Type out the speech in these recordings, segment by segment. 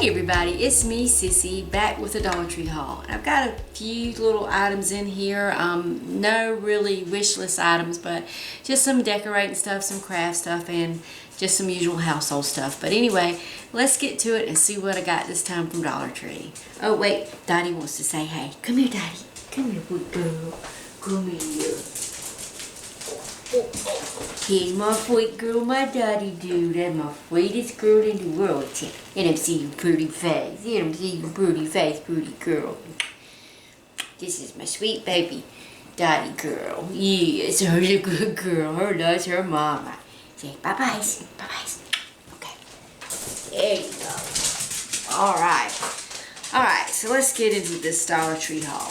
Hey everybody, it's me, Sissy, back with a Dollar Tree haul. I've got a few little items in here, no really wish list items, but just some decorating stuff, some craft stuff, and just some usual household stuff. But anyway, let's get to it and see what I got this time from Dollar Tree. Oh wait, Daddy wants to say hey. Come here, Daddy. Come here, good girl. Come here. Here's my sweet girl, my daddy do. That's my sweetest girl in the world. Let him see your pretty face. Let him see your pretty face, pretty girl. This is my sweet baby daddy girl. Yes, her's a good girl. Her loves her mama. Say bye-bye. Bye-bye. Okay. There you go. Alright. Alright, so let's get into this Dollar Tree haul.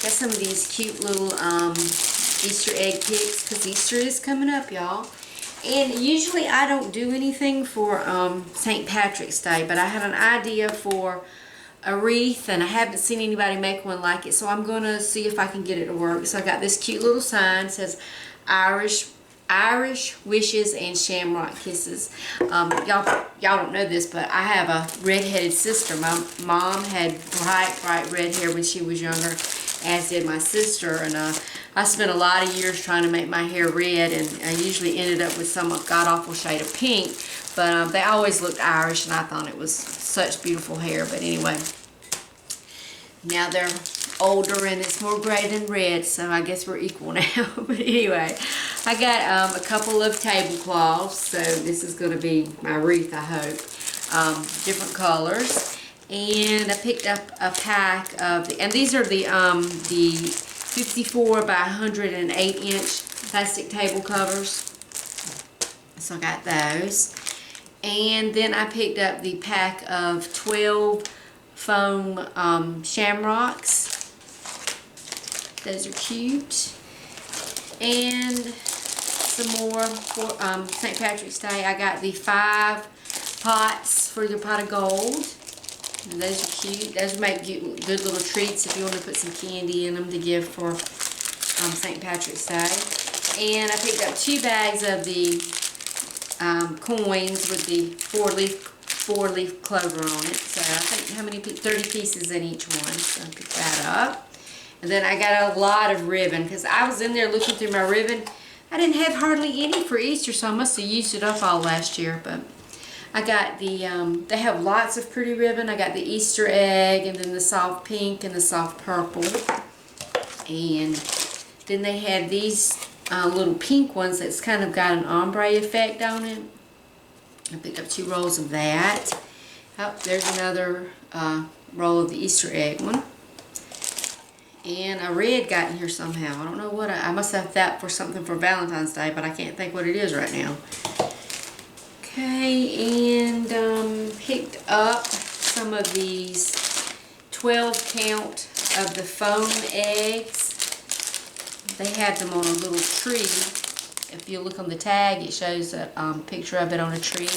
Got some of these cute little, Easter egg picks because Easter is coming up, y'all. And usually I don't do anything for St. Patrick's Day, but I had an idea for a wreath and I haven't seen anybody make one like it, so I'm going to see if I can get it to work. So I got this cute little sign. It says Irish wishes and shamrock kisses. Y'all don't know this, but I have a red-headed sister. My mom had bright red hair when she was younger, as did my sister, and I spent a lot of years trying to make my hair red, and I usually ended up with some god-awful shade of pink, but they always looked Irish, and I thought it was such beautiful hair. But anyway, now they're older and it's more gray than red, so I guess we're equal now. But anyway, I got a couple of tablecloths, so this is going to be my wreath, I hope. Different colors. And I picked up a pack of, and these are the 54 by 108 inch plastic table covers. So I got those. And then I picked up the pack of 12 foam shamrocks. Those are cute. And some more for St. Patrick's Day. I got the 5 pots for your pot of gold. And those are cute. Those make good little treats if you want to put some candy in them to give for St. Patrick's Day. And I picked up 2 bags of the coins with the four-leaf clover on it. So I think how many 30 pieces in each one. So I picked that up. And then I got a lot of ribbon because I was in there looking through my ribbon. I didn't have hardly any for Easter, so I must have used it up all last year. But I got the, they have lots of pretty ribbon. I got the Easter egg, and then the soft pink and the soft purple. And then they had these little pink ones that's kind of got an ombre effect on it. I picked up 2 rolls of that. Oh, there's another roll of the Easter egg one. And a red got in here somehow. I don't know what, I must have that for something for Valentine's Day, but I can't think what it is right now. Okay, and picked up some of these 12 count of the foam eggs. They have them on a little tree. If you look on the tag, it shows a picture of it on a tree.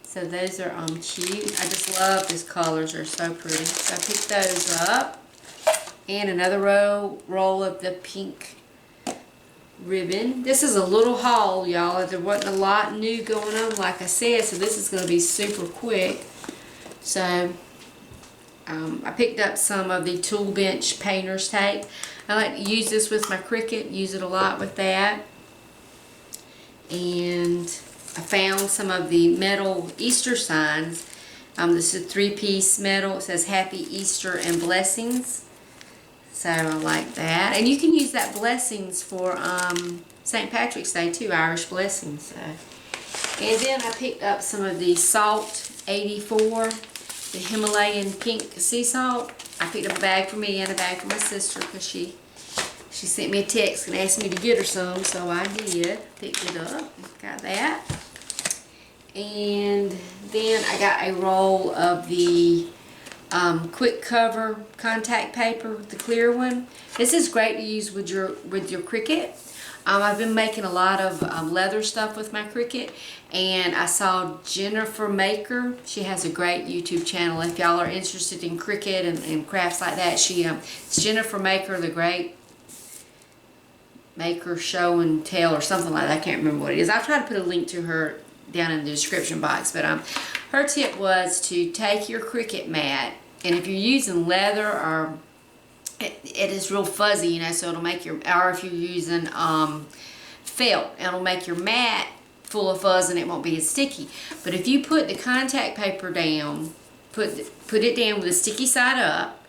So those are cute. I just love these colors. They're so pretty. So I picked those up. And another roll of the pink ribbon. This is a little haul, y'all. There wasn't a lot new going on, like I said, so this is going to be super quick. So I picked up some of the Tool Bench painter's tape. I like to use this with my Cricut, use it a lot with that. And I found some of the metal Easter signs. This is a 3-piece metal. It says Happy Easter and Blessings. So I like that. And you can use that blessings for St. Patrick's Day too, Irish blessings. So. And then I picked up some of the Salt 84, the Himalayan pink sea salt. I picked up a bag for me and a bag for my sister because she sent me a text and asked me to get her some, so I did. Picked it up. Got that. And then I got a roll of the quick cover contact paper, the clear one. This is great to use with your Cricut. I've been making a lot of leather stuff with my Cricut, and I saw Jennifer Maker. She has a great YouTube channel if y'all are interested in Cricut and crafts like that. It's Jennifer Maker, the Great Maker Show and Tell or something like that. I can't remember what it is. I'll try to put a link to her down in the description box. But her tip was to take your Cricut mat, and if you're using leather or it is real fuzzy, you know, so it'll make your, or if you're using felt, it'll make your mat full of fuzz and it won't be as sticky. But if you put the contact paper down, put it down with the sticky side up,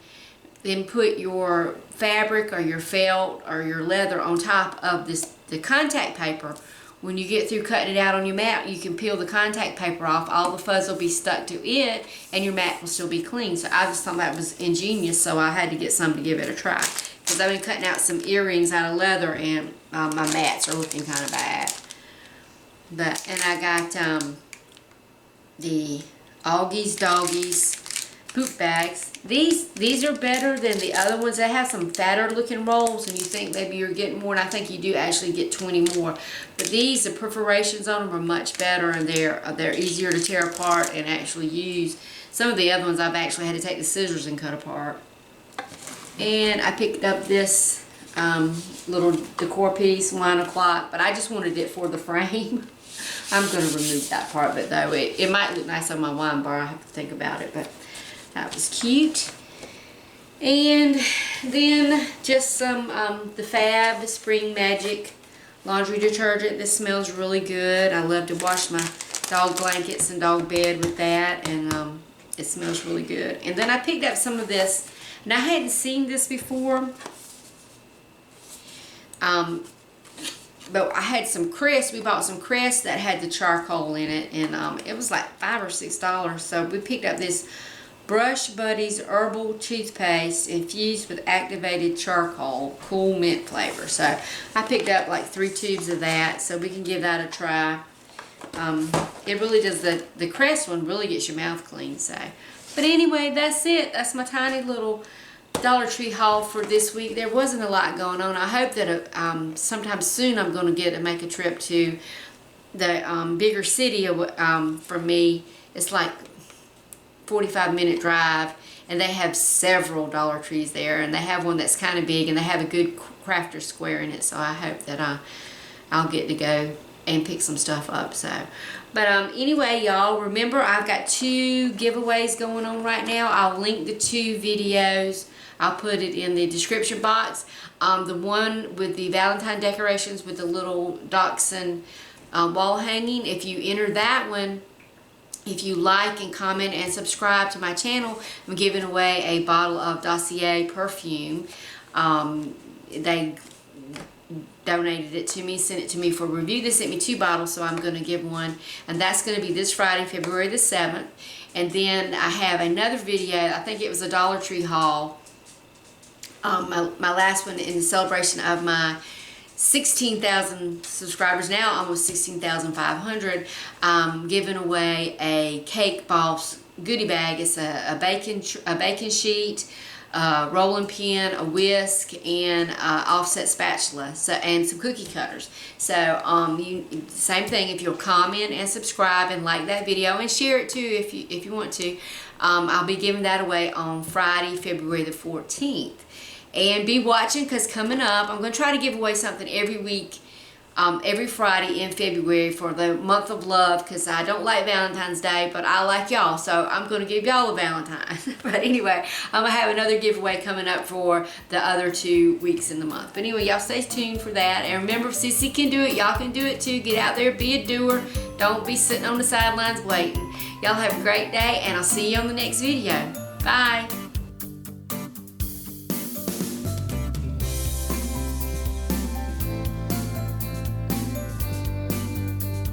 then put your fabric or your felt or your leather on top of the contact paper. When you get through cutting it out on your mat, you can peel the contact paper off. All the fuzz will be stuck to it, and your mat will still be clean. So I just thought that was ingenious, so I had to get some to give it a try. Because I've been cutting out some earrings out of leather, and my mats are looking kind of bad. And I got the Augie's Doggies poop bags. These are better than the other ones. They have some fatter looking rolls, and you think maybe you're getting more, and I think you do actually get 20 more. But these, the perforations on them are much better, and they're easier to tear apart and actually use. Some of the other ones I've actually had to take the scissors and cut apart. And I picked up this little decor piece, line o'clock, but I just wanted it for the frame. I'm going to remove that part of it though. It might look nice on my wine bar. I have to think about it, but that was cute. And then just some the Fab Spring Magic laundry detergent. This smells really good. I love to wash my dog blankets and dog bed with that, and it smells really good. And then I picked up some of this, and I hadn't seen this before. But I had some Crest. We bought some Crest that had the charcoal in it, and it was like $5 or $6. So we picked up this Brush Buddies Herbal Toothpaste infused with activated charcoal, cool mint flavor. So I picked up like 3 tubes of that, so we can give that a try. It really does, the Crest one really gets your mouth clean. So, but anyway, that's it. That's my tiny little Dollar Tree haul for this week. There wasn't a lot going on. I hope that sometime soon I'm going to make a trip to the bigger city from me. It's like 45-minute drive, and they have several Dollar Trees there, and they have one that's kind of big, and they have a good Crafter's Square in it. So I hope that I'll get to go and pick some stuff up. So, but anyway, y'all, remember I've got 2 giveaways going on right now. I'll link the 2 videos. I'll put it in the description box. The one with the Valentine decorations with the little dachshund wall hanging, if you enter that one, if you like and comment and subscribe to my channel, I'm giving away a bottle of Dossier perfume. They donated it to me, sent it to me for review. They sent me 2 bottles, so I'm going to give one, and that's going to be this Friday, February the 7th. And then I have another video, I think it was a Dollar Tree haul, my last one in the celebration of my 16,000 subscribers, now almost 16,500, giving away a Cake Boss goodie bag. It's a bacon sheet, rolling pin, a whisk, and offset spatula, so, and some cookie cutters. So same thing, if you'll comment and subscribe and like that video and share it too if you want to, I'll be giving that away on Friday, February the 14th. And be watching, because coming up, I'm going to try to give away something every week, every Friday in February for the month of love, because I don't like Valentine's Day, but I like y'all, so I'm going to give y'all a Valentine. But anyway, I'm going to have another giveaway coming up for the other 2 weeks in the month. But anyway, y'all stay tuned for that. And remember, if Sissy can do it, y'all can do it too. Get out there, be a doer. Don't be sitting on the sidelines waiting. Y'all have a great day, and I'll see you on the next video. Bye.